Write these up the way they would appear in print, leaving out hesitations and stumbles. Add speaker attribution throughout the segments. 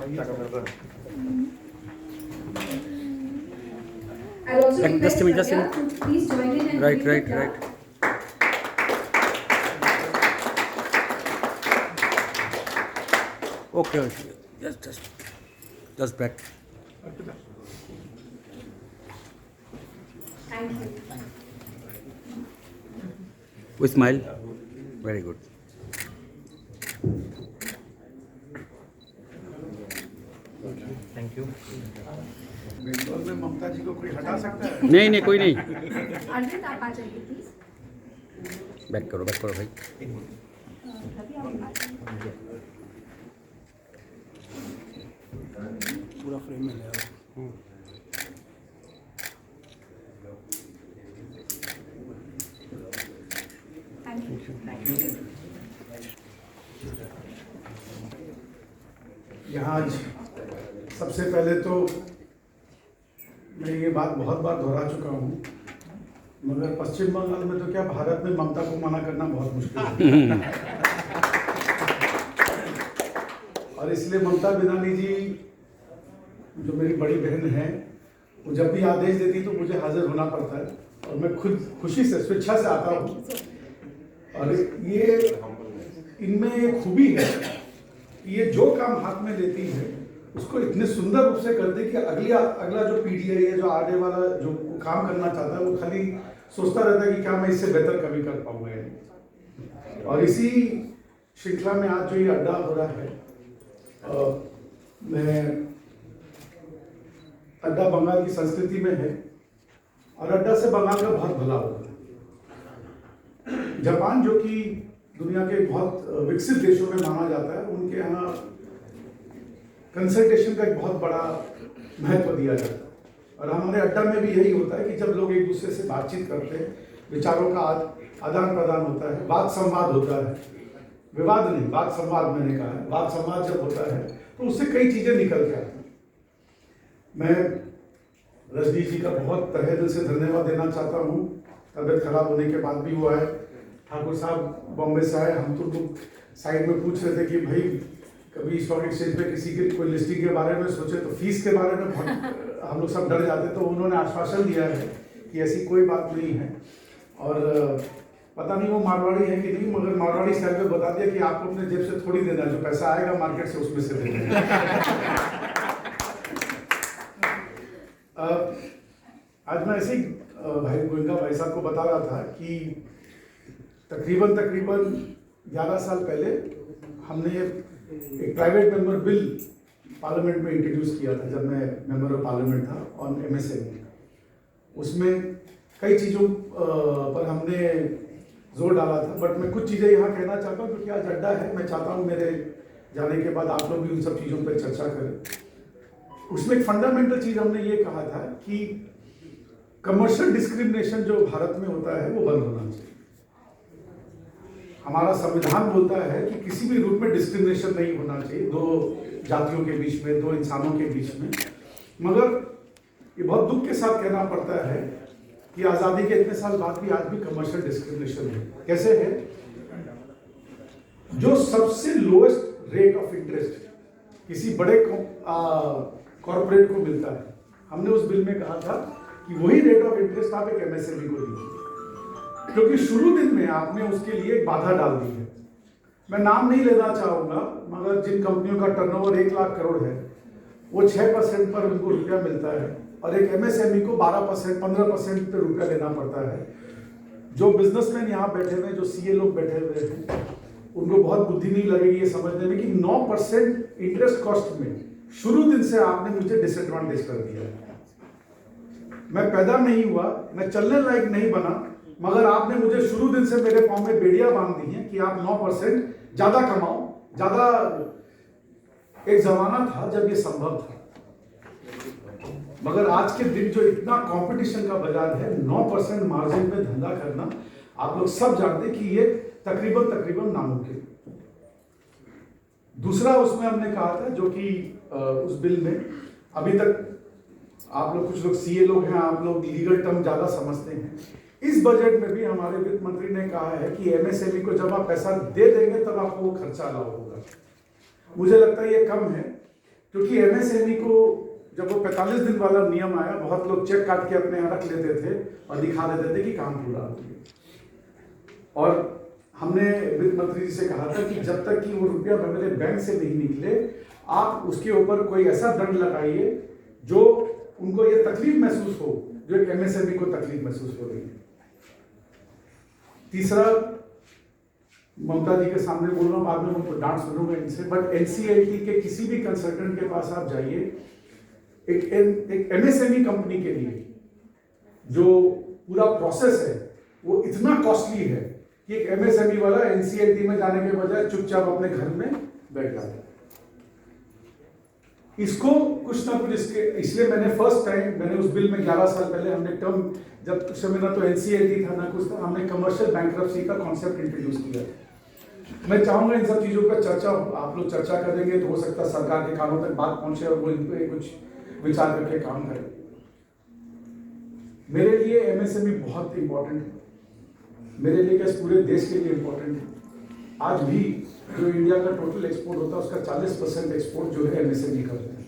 Speaker 1: I'll also
Speaker 2: Like, just
Speaker 1: request
Speaker 2: a minute, just a
Speaker 1: Pragya to please join in and
Speaker 2: Right,
Speaker 1: greet the
Speaker 2: right,
Speaker 1: crowd.
Speaker 2: right. Okay, just back.
Speaker 1: Thank you.
Speaker 2: We smile. Very good.
Speaker 3: Thank you.
Speaker 4: Bangalore में ममता जी को कोई हटा सकता है?
Speaker 2: नहीं नहीं, कोई नहीं।
Speaker 1: अरविंद आप आ जाइए प्लीज।
Speaker 2: बैक करो भाई।
Speaker 1: रवि आप आ जाइए।
Speaker 4: पूरा फ्रेम में ले आओ।
Speaker 1: Thank you.
Speaker 4: यहाँ आज सबसे पहले तो मैं ये बात बहुत बार दोहरा चुका हूँ, मगर पश्चिम बंगाल में तो क्या भारत में ममता को मना करना बहुत मुश्किल है। और इसलिए ममता बेनानी जी जो मेरी बड़ी बहन है, वो जब भी आदेश देती तो मुझे हाजिर होना पड़ता है और मैं खुद खुशी से स्वेच्छा से आता हूँ। और ये इनमें एक खूबी है कि ये जो काम हाथ में लेती है उसको इतने सुंदर रूप से करते कि अगला जो पीढ़ी है, ये जो आने वाला जो काम करना चाहता है, वो खाली सोचता रहता है कि क्या मैं इससे बेहतर कभी कर पाऊंगा। और इसी श्रृंखला में आज जो ये अड्डा हो रहा है, मैं अड्डा बंगाल की संस्कृति में है और अड्डा से बंगाल का बहुत भला होता है। जापान जो कि दुनिया के बहुत विकसित देशों में माना जाता है, उनके यहाँ कंसल्टेशन का एक बहुत बड़ा महत्व दिया जाता है। और हमारे अड्डा में भी यही होता है कि जब लोग एक दूसरे से बातचीत करते हैं, विचारों का आदान प्रदान होता है, वाद संवाद होता है, विवाद नहीं, वाद संवाद मैंने कहा है, वाद संवाद जब होता है तो उससे कई चीजें निकल के आती हैं। मैं रजनी जी का बहुत तहे दिल से धन्यवाद देना चाहता हूँ। तबियत खराब होने के बाद भी वो आए। ठाकुर साहब बॉम्बे से आए, हम तो लोग साइड में पूछ रहे थे कि भाई कभी स्टॉक एक्सचेंज पे किसी के कोई लिस्टिंग के बारे में सोचे तो फीस के बारे में बहुत हम लोग सब डर जाते, तो उन्होंने आश्वासन दिया है कि ऐसी कोई बात नहीं है। और पता नहीं वो मारवाड़ी है कि नहीं, मगर मारवाड़ी स्टाइल में बता दिया कि आपको अपने जेब से थोड़ी देना, जो पैसा आएगा मार्केट से उसमें से देना। आज मैं ऐसे ही भाई गोयनका भाई साहब को बता रहा था कि तकरीबन 11 साल पहले हमने एक प्राइवेट मेंबर बिल पार्लियामेंट में इंट्रोड्यूस किया था, जब मैं मेंबर ऑफ पार्लियामेंट था, ऑन एमएसएमई। उसमें कई चीज़ों पर हमने जोर डाला था, बट मैं कुछ चीज़ें यहाँ कहना चाहता हूँ क्योंकि आज अड्डा है। मैं चाहता हूँ मेरे जाने के बाद आप लोग भी उन सब चीज़ों पर चर्चा करें। उसमें एक फंडामेंटल चीज़ हमने ये कहा था कि कमर्शियल डिस्क्रिमिनेशन जो भारत में होता है वो बंद होना चाहिए। हमारा संविधान बोलता है कि किसी भी रूप में डिस्क्रिमिनेशन नहीं होना चाहिए दो जातियों के बीच में, दो इंसानों के बीच में। मगर ये बहुत दुख के साथ कहना पड़ता है कि आज़ादी के इतने साल बाद भी आज भी कमर्शियल डिस्क्रिमिनेशन है। कैसे है? जो सबसे लोएस्ट रेट ऑफ इंटरेस्ट किसी बड़े कॉर्पोरेट को मिलता है, हमने उस बिल में कहा था कि वही रेट ऑफ इंटरेस्ट आप एक एमएसएमई को दीजिए, क्योंकि शुरू दिन में आपने उसके लिए एक बाधा डाल दी है। मैं नाम नहीं लेना चाहूंगा, मगर जिन कंपनियों का टर्नओवर 1 लाख करोड़ है, वो 6% पर उनको रुपया मिलता है और एक एमएसएमई को 12%, 15% पे रुपया लेना पड़ता है। जो बिजनेसमैन यहाँ बैठे हुए, जो सीए लोग बैठे हुए हैं, उनको बहुत बुद्धि नहीं लगेगी ये समझने में कि 9% इंटरेस्ट कॉस्ट में शुरू दिन से आपने मुझे डिसएडवांटेज कर दिया है। मैं पैदा नहीं हुआ, मैं चलने लायक नहीं बना, मगर आपने मुझे शुरू दिन से मेरे पाँव में बेड़ियां बांध दी हैं कि आप 9% ज्यादा कमाओ, ज्यादा। एक जमाना था जब ये संभव था, मगर आज के दिन जो इतना कंपटीशन का बाजार है, 9% मार्जिन पे धंधा करना आप लोग सब जानते हैं कि ये तकरीबन नामुमकिन। दूसरा उसमें हमने कहा था, जो कि उस बिल में अभी तक आप लोग, कुछ लोग सीए लोग हैं, आप लोग लीगल टर्म ज्यादा समझते हैं। इस बजट में भी हमारे वित्त मंत्री ने कहा है कि एमएसएमई को जब आप पैसा दे देंगे तब आपको वो खर्चा अलाउ होगा। मुझे लगता है ये कम है, क्योंकि एमएसएमई को जब वो 45 दिन वाला नियम आया, बहुत लोग चेक काट के अपने यहाँ रख लेते थे और दिखा देते थे कि काम पूरा हो गया। और हमने वित्त मंत्री जी से कहा था कि जब तक कि वो रुपया मेरे बैंक से नहीं निकले, आप उसके ऊपर कोई ऐसा दंड लगाइए जो उनको ये तकलीफ महसूस हो जो एक एमएसएमई को तकलीफ महसूस हो रही है। तीसरा, ममता जी के सामने बोल रहा हूँ, बाद में उनको डांट सुनूंगा इनसे, बट एनसीएलटी के किसी भी कंसल्टेंट के पास आप जाइए, एक एमएसएमई कंपनी के लिए जो पूरा प्रोसेस है वो इतना कॉस्टली है कि एक एमएसएमई वाला एनसीएलटी में जाने के बजाय चुपचाप अपने घर में बैठ जाता है। इसको कुछ ना कुछ इसलिए मैंने फर्स्ट टाइम मैंने उस बिल में 11 साल पहले हमने टर्म, जब उस समय ना तो एनसीएलटी था ना कुछ था, हमने कमर्शियल बैंक्रप्सी का कॉन्सेप्ट इंट्रोड्यूस किया। मैं चाहूंगा इन सब चीजों पर चर्चा, आप लोग चर्चा करेंगे तो हो सकता है सरकार के कानों तक बात पहुंचे और वो इन पे कुछ विचार करके काम करें। मेरे लिए एमएसएमई बहुत इंपॉर्टेंट है, मेरे लिए क्या पूरे देश के लिए इंपॉर्टेंट है। आज भी जो इंडिया का टोटल एक्सपोर्ट होता है उसका 40% एक्सपोर्ट जो है एमएसएमई करते हैं।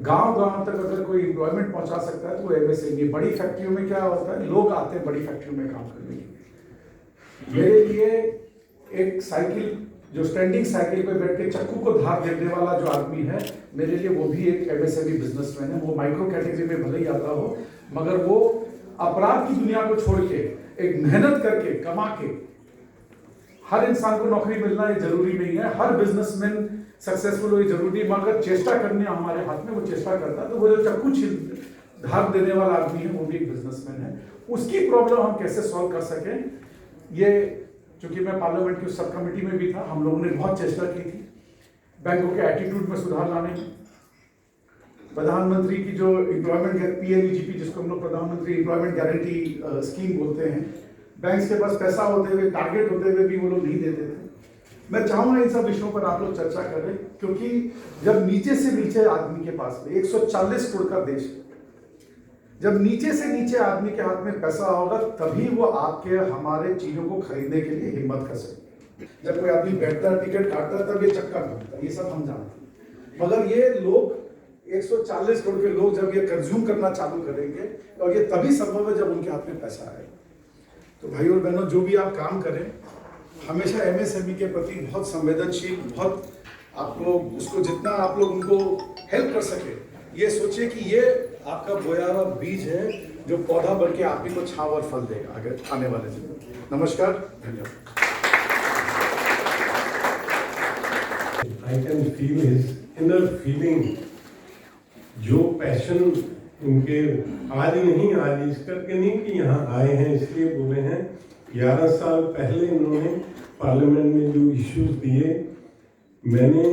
Speaker 4: गांव तक अगर कोई एम्प्लॉयमेंट पहुंचा सकता है तो वो एमएसएमई। बड़ी फैक्ट्रियों में क्या होता है, लोग आते हैं बड़ी फैक्ट्रियों में काम करने के लिए। मेरे लिए एक साइकिल जो स्टैंडिंग साइकिल पे बैठ के चक्कू को धार देने वाला जो आदमी है, मेरे लिए वो भी एक एमएसएमई बिजनेसमैन है। वो माइक्रो कैटेगरी में भले ही आता हो, मगर वो अपराध की दुनिया को छोड़ के एक मेहनत करके कमा के, हर इंसान को नौकरी मिलना ये जरूरी नहीं है, हर बिजनेसमैन सक्सेसफुल हो ये जरूरी, मगर चेष्टा करने हमारे हाथ में, वो चेष्टा करता है। तो वो जो चक्कू धार देने वाला आदमी है वो भी एक बिजनेसमैन है। उसकी प्रॉब्लम हम कैसे सॉल्व कर सकें, ये चूंकि मैं पार्लियामेंट की सब कमेटी में भी था, हम लोगों ने बहुत चेष्टा की थी बैंकों के एटीट्यूड में सुधार लाने की। प्रधानमंत्री की जो एम्प्लॉयमेंट पीएमईजीपी, जिसको हम लोग प्रधानमंत्री एम्प्लॉयमेंट गारंटी स्कीम बोलते हैं, बैंक्स के पास पैसा होते हुए, टारगेट होते हुए भी वो लोग नहीं देते थे। मैं चाहूंगा इन सब विषयों पर आप लोग चर्चा करें, क्योंकि जब नीचे से नीचे आदमी के पास में 140 करोड़ का देश, जब नीचे से नीचे आदमी के हाथ में पैसा होगा तभी वो आपके हमारे चीजों को खरीदने के लिए हिम्मत कर सकते। जब कोई आदमी बैठता है, टिकट काटता है, तब ये चक्का घूमता है, ये सब हम जानते हैं। मगर ये लोग 140 करोड़ के लोग जब ये कंज्यूम करना चालू करेंगे, और ये तभी संभव है जब उनके हाथ में पैसा आए। तो भाई और बहनों, जो भी आप काम करें, हमेशा एमएसएमई के प्रति बहुत संवेदनशील, बहुत आप लोग उसको जितना आप लोग उनको हेल्प कर सके, ये सोचिए कि ये आपका बोया हुआ बीज है जो पौधा बन के आप ही को छांव और फल देगा आगे आने वाले दिन। नमस्कार, धन्यवाद।
Speaker 5: I can feel his inner feeling, जो पैशन उनके आज नहीं, आज इस करके नहीं कि यहाँ आए हैं इसलिए बोले हैं। 11 साल पहले इन्होंने पार्लियामेंट में जो इश्यूज दिए, मैंने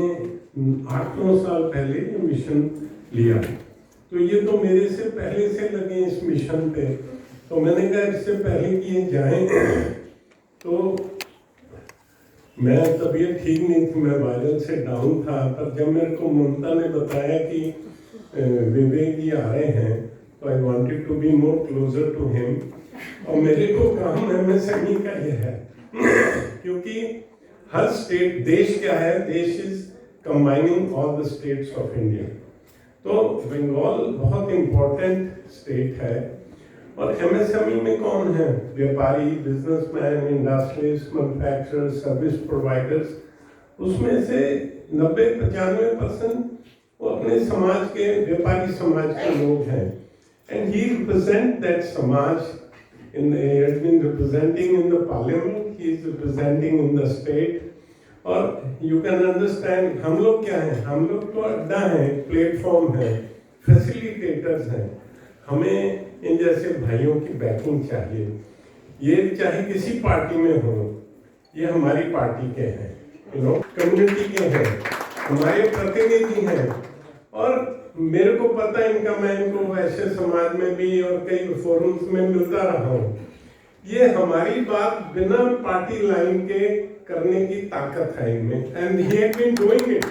Speaker 5: 8-9 साल पहले ये मिशन लिया, तो ये तो मेरे से पहले से लगे इस मिशन पे। तो मैंने कहा इससे पहले कि ये जाएं, तो मैं तबीयत ठीक नहीं थी, मैं वायरल से डाउन था। पर जब मेरे को ममता ने बताया कि विवेक जी आ रहे हैं, तो I wanted to be more closer to him. और मेरे को काम एमएसएमई का ये है क्योंकि हर स्टेट, देश क्या है, देश is combining all the states of India. तो बंगाल बहुत इम्पोर्टेंट स्टेट है। और एमएसएमई में कौन है? व्यापारी, businessman, industries, manufacturers, service providers. उसमें से 90-95% वो अपने समाज के, व्यापारी समाज के लोग हैं। एंड ही रिप्रेजेंट दैट समाज इन, he has been representing in the parliament, he is representing in the state। और यू कैन अंडरस्टैंड हम लोग क्या हैं, हम लोग तो अड्डा हैं, प्लेटफॉर्म है, फैसिलिटेटर्स हैं। हमें इन जैसे भाइयों की बैकिंग चाहिए। ये चाहे किसी पार्टी में हो, ये हमारी पार्टी के हैं, कम्युनिटी के हैं, हमारे प्रतिनिधि हैं। और मेरे को पता है इनका, मैं इनको वैश्य समाज में भी और कई फोरम्स में मिलता रहा हूँ। ये हमारी बात बिना पार्टी लाइन के करने की ताकत है इनमें, and he had been doing it.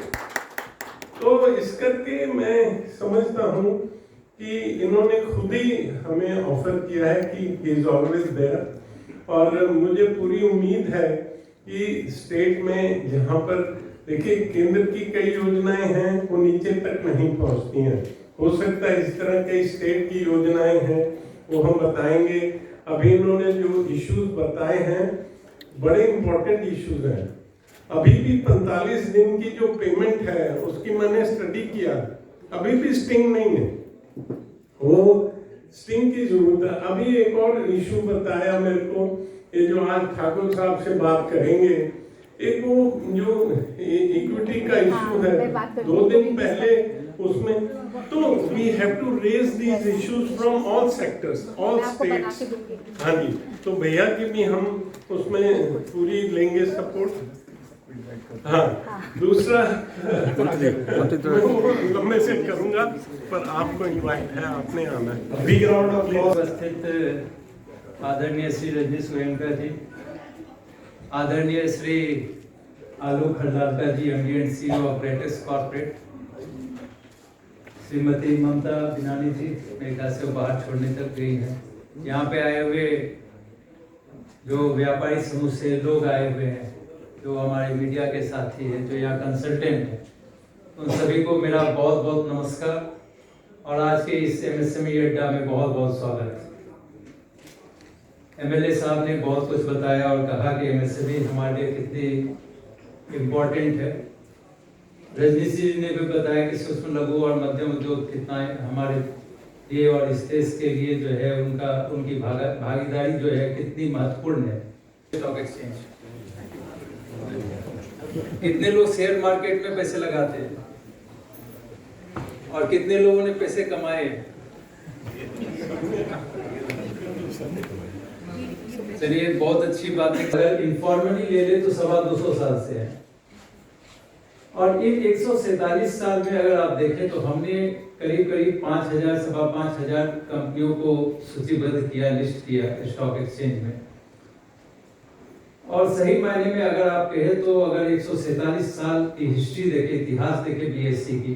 Speaker 5: तो इस करके मैं समझता हूँ कि इन्होंने खुद ही हमें ऑफर किया है कि ही इज ऑलवेज देयर। और मुझे पूरी उम्मीद है कि स्टेट में जहाँ पर देखिए केंद्र की कई योजनाएं हैं, वो नहीं पहुंचती हैं। हो सकता है इस तरह के स्टेट की योजनाएं हैं वो हम बताएंगे। अभी इन्होंने जो इश्यूज बताए हैं बड़े इंपॉर्टेंट इश्यूज हैं। अभी भी 45 दिन की जो पेमेंट है उसकी मैंने स्टडी किया, अभी भी स्टिंग नहीं है, वो स्टिंग की जरूरत है। अभी एक और इशू बताया मेरे को, ये जो आज ठाकुर साहब से बात करेंगे, एक वो जो इक्विटी का इशू है 2 दिन पहले उसमें, तो we have to raise these issues from all sectors, all states. हाँ जी, तो भैया की भी हम उसमें पूरी लेंगे सपोर्ट। हाँ, दूसरा लंबे से करूंगा पर आपको इनवाइट है, आपने आना है। बिग राउंड ऑफ
Speaker 6: उपस्थित आदरणीय श्री रजनीश गोयनका जी, आदरणीय Shri Alok Harlalka ji, MD and CEO of greatest corporate, Shrimati Mamta Binani ji मेरे ख्याल से बाहर छोड़ने तक गई हैं, यहाँ पे आए हुए जो व्यापारी समूह से लोग आए हुए हैं, जो हमारे मीडिया के साथी हैं, जो यहाँ कंसल्टेंट हैं, उन सभी को मेरा बहुत बहुत नमस्कार और आज के इस MSME अड्डा में बहुत बहुत स्वागत है। MLA साहब ने बहुत कुछ बताया और कहा कि MSME हमारे लिए कितनी इम्पोर्टेंट है। रजनीश जी ने भी बताया कि सूक्ष्म लघु और मध्यम उद्योग कितना हमारे लिए और इस देश के लिए जो है उनकी भागीदारी जो है कितनी महत्वपूर्ण है। स्टॉक एक्सचेंज, कितने लोग शेयर मार्केट में पैसे लगाते हैं और कितने लोगों ने पैसे कमाए। चलिए, बहुत अच्छी बात है। अगर इनफॉर्मली ले ले तो 250 साल से है और इन 147 साल में अगर आप देखें तो हमने करीब 5000 सवा 5000 कंपनियों को सूचीबद्ध किया, लिस्ट किया स्टॉक एक्सचेंज में। और सही मायने में अगर आप कहें तो अगर 147 साल की हिस्ट्री देखें, इतिहास देखें BSE की,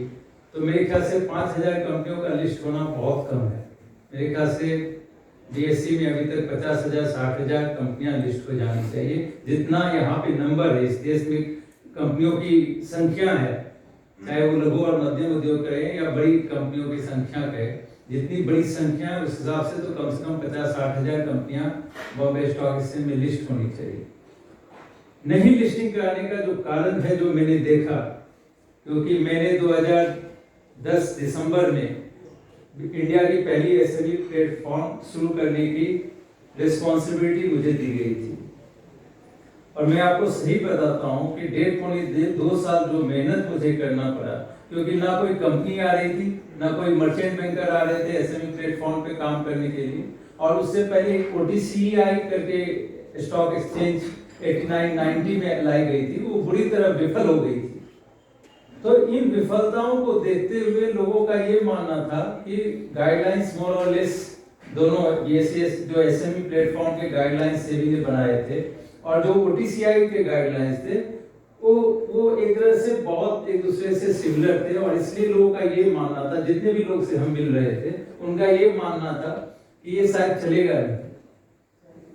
Speaker 6: तो मेरे ख्याल से 5000 कंपनियों का लिस्ट होना बहुत कम है। मेरे ख्याल से BSE में अभी तक 50,000 60,000 कंपनियां लिस्ट हो जानी चाहिए। जितना यहाँ पे नंबर है, इस देश में कंपनियों की संख्या है, चाहे वो लघु और मध्यम उद्योग करें या बड़ी कंपनियों की संख्या करें, जितनी बड़ी संख्या है उस हिसाब से तो कम से कम 50-60,000 कंपनियां बॉम्बे स्टॉक एक्सचेंज में लिस्ट होनी चाहिए। नहीं लिस्टिंग कराने का जो कारण है, जो मैंने देखा, क्योंकि मैंने 2010 दिसंबर में इंडिया की पहली SME प्लेटफॉर्म शुरू करने की रिस्पॉन्सिबिलिटी मुझे दी गई थी और मैं आपको सही बताता हूं कि 1.5-2 साल जो मेहनत मुझे करना पड़ा, क्योंकि ना कोई कंपनी आ रही थी, ना कोई मर्चेंट बैंकर आ रहे थे SME प्लेटफॉर्म पे काम करने के लिए। और उससे पहले OTCEI करके स्टॉक एक्सचेंज 89-90 में लाई गई थी, वो बुरी तरह विफल हो गई थी। तो इन विफलताओं को देखते हुए लोगों का ये मानना था कि गाइडलाइंस मोर और लेस दोनों BSE जो SME प्लेटफॉर्म के गाइडलाइंस सेबी ने बनाए थे और जो OTCEI के गाइडलाइंस थे, वो एक तरह से बहुत एक दूसरे से सिमिलर थे और इसलिए लोगों का ये मानना था, जितने भी लोग से हम मिल रहे थे उनका ये मानना था कि ये शायद चलेगा नहीं।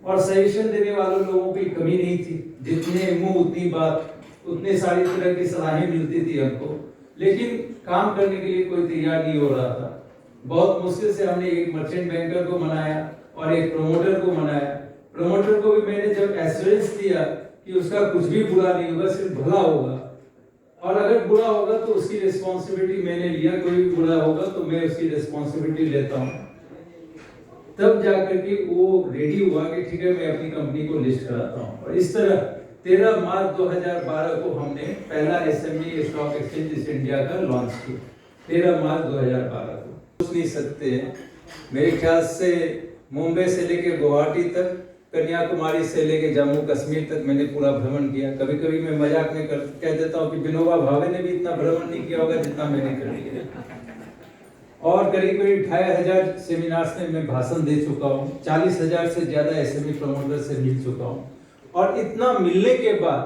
Speaker 6: और सजेशन देने वालों लोगों की कमी नहीं थी, जितने मुंह उतनी बात, उतने सारी तरह की सलाहें मिलती थी हमको, लेकिन काम करने के लिए कोई तैयार नहीं हो रहा था। बहुत मुश्किल से हमने एक मर्चेंट बैंकर को मनाया और एक प्रमोटर को मनाया। प्रमोटर को भी मैंने जब एश्योरेंस दिया कि उसका कुछ भी बुरा नहीं होगा, सिर्फ भला होगा, और अगर बुरा होगा तो उसकी रिस्पॉन्सिबिलिटी मैंने लिया, कोई भी बुरा होगा तो मैं उसकी रिस्पॉन्सिबिलिटी लेता हूँ। तब जाकर के वो रेडी हुआ कि ठीक है, मैं अपनी कंपनी को लिस्ट कराता हूँ। और इस तरह 13 मार्च 2012 को हमने पहला SME स्टॉक एक्सचेंज इंडिया का लॉन्च किया। 13 मार्च 2012 को सोच नहीं सकते हैं। मेरे ख्याल से मुंबई से लेकर गुवाहाटी तक, कन्याकुमारी से लेकर जम्मू कश्मीर तक मैंने पूरा भ्रमण किया। कभी कभी मैं मजाक में कह देता हूँ कि विनोबा भावे ने भी इतना भ्रमण नहीं किया होगा जितना मैंने कर लिया। और करीब 25,000 सेमिनार्स में मैं भाषण दे चुका हूँ, 40,000 से ज्यादा SME प्रमोटर से मिल चुका हूँ। और इतना मिलने के बाद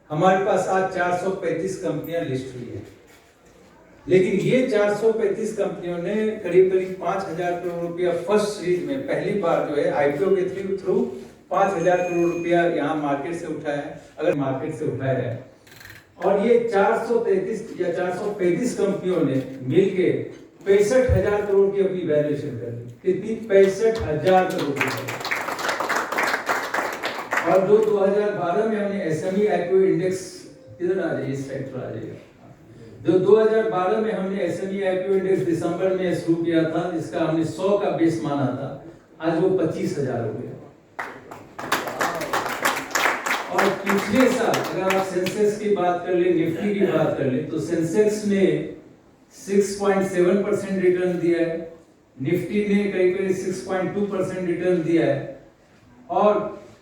Speaker 6: हमारे पास आज 435 कंपनियां लिस्ट हुई है, लेकिन ये 435 कंपनियों ने करीब 5,000 करोड़ रुपया फर्स्ट सीरीज में पहली बार जो है IPO के थ्रू 5,000 करोड़ रुपया यहाँ मार्केट से उठाया है। अगर मार्केट से उठाया है और ये 433 या 435 कंपनियों ने मिलके 65,000 करोड़ की अपनी वैल्यूएशन कर ली। कितनी? 65,000 करोड़ की। और जो 2012 में हमने एसएमई आईक्यू इंडेक्स, इधर आ जाइए, इस साइड पर आ जाइए, जो 2012 में हमने एसएमई आईक्यू इंडेक्स दिसंबर में शुरू किया था, जिसका हमने 100 का बेस माना था, आज वो 25,000 हो गया। और पिछले साल अगर आप सेंसेक्स की बात कर ले, निफ्टी की बात कर ले, तो सेंसेक्स ने 6.7% रिटर्न दिया है, निफ्टी ने करीब 6.2% रिटर्न दिया है, और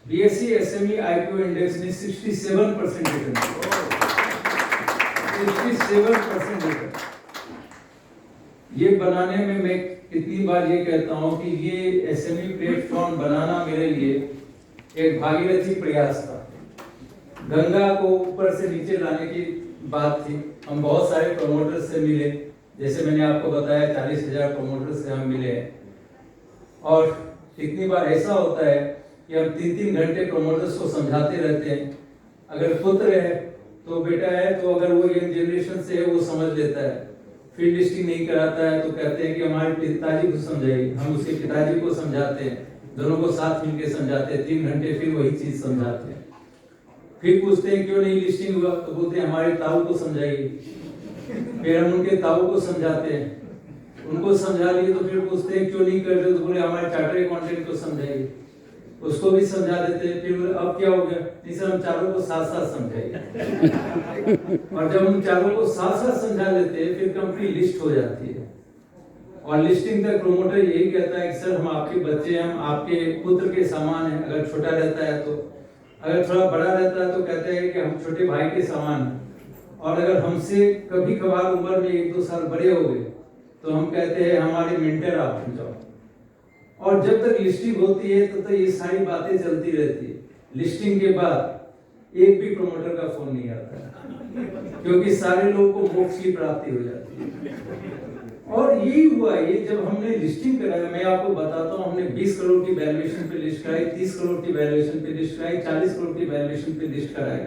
Speaker 6: बीएसई एसएमई आईक्यू इंडेक्स ने 67% रिटर्न दिया। 67% रिटर्न। ये बनाने में मैं कितनी बार ये कहता हूँ कि ये एसएमई प्लेटफॉर्म बनाना मेरे लिए एक भागीरथी प्रयास था। गंगा को ऊपर से नीचे लाने की बात थी। हम बहुत सारे प्रमोटर्स से मिले, जैसे मैंने आपको बताया 40,000 प्रमोटर्स से हम मिले हैं। और कितनी बार ऐसा होता है कि हम 3-3 घंटे प्रमोटर्स को समझाते रहते हैं। अगर पुत्र है तो बेटा है, तो अगर वो यंग जनरेशन से है वो समझ लेता है। फील्ड लिस्टिंग नहीं कराता है तो कहते हैं कि हमारे पिताजी को समझाइए, हम उसके पिताजी को समझाते हैं, दोनों को साथ मिलकर समझाते हैं, 3 घंटे फिर वही चीज समझाते हैं। फिर पूछते हैं क्यों नहीं लिस्टिंग हुआ, तो बोलते हैं हमारे ताऊ को समझाइए। फिर हम उनके ताऊ को समझाते हैं, उनको समझा लिए तो फिर पूछते हैं क्यों नहीं कर रहे, तो बोले हमारे चार्टर्ड अकाउंटेंट को समझाइए, उसको भी समझा देते हैं। फिर अब क्या हो गया, नहीं सर हम चारों को साथ साथ समझाइए। और जब हम चारों को साथ साथ समझा देते हैं, फिर कंपनी लिस्ट हो जाती है। और लिस्टिंग तक प्रमोटर यही कहता है कि सर हम आपके बच्चे हैं, हम आपके पुत्र के समान हैं। अगर छोटा रहता है तो, अगर थोड़ा बड़ा रहता है तो कहते हैं कि हम छोटे भाई के समान हैं। और अगर हमसे कभी कभार उम्र में 1-2 साल बड़े हो गए तो हम कहते हैं हमारे मेंटर आप बन जाओ। और जब तक लिस्टिंग होती है तब तक ये सारी बातें चलती रहती है। लिस्टिंग के बाद एक भी प्रमोटर का फोन नहीं आता है, क्योंकि सारे लोगों को मोक्ष की प्राप्ति हो जाती है। और यही हुआ, ये जब हमने लिस्टिंग कराया, मैं आपको बताता हूँ, हमने 20 करोड़ की वैल्यूएशन पे लिस्ट कराई, 30 करोड़ की वैल्यूएशन पे लिस्ट कराई, 40 करोड़ की वैल्यूएशन पे लिस्ट कराई।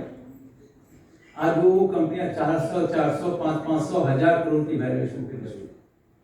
Speaker 6: आज वो कंपनियां 400, 500, 1000 करोड़ की वैल्यूएशन पे लिस्ट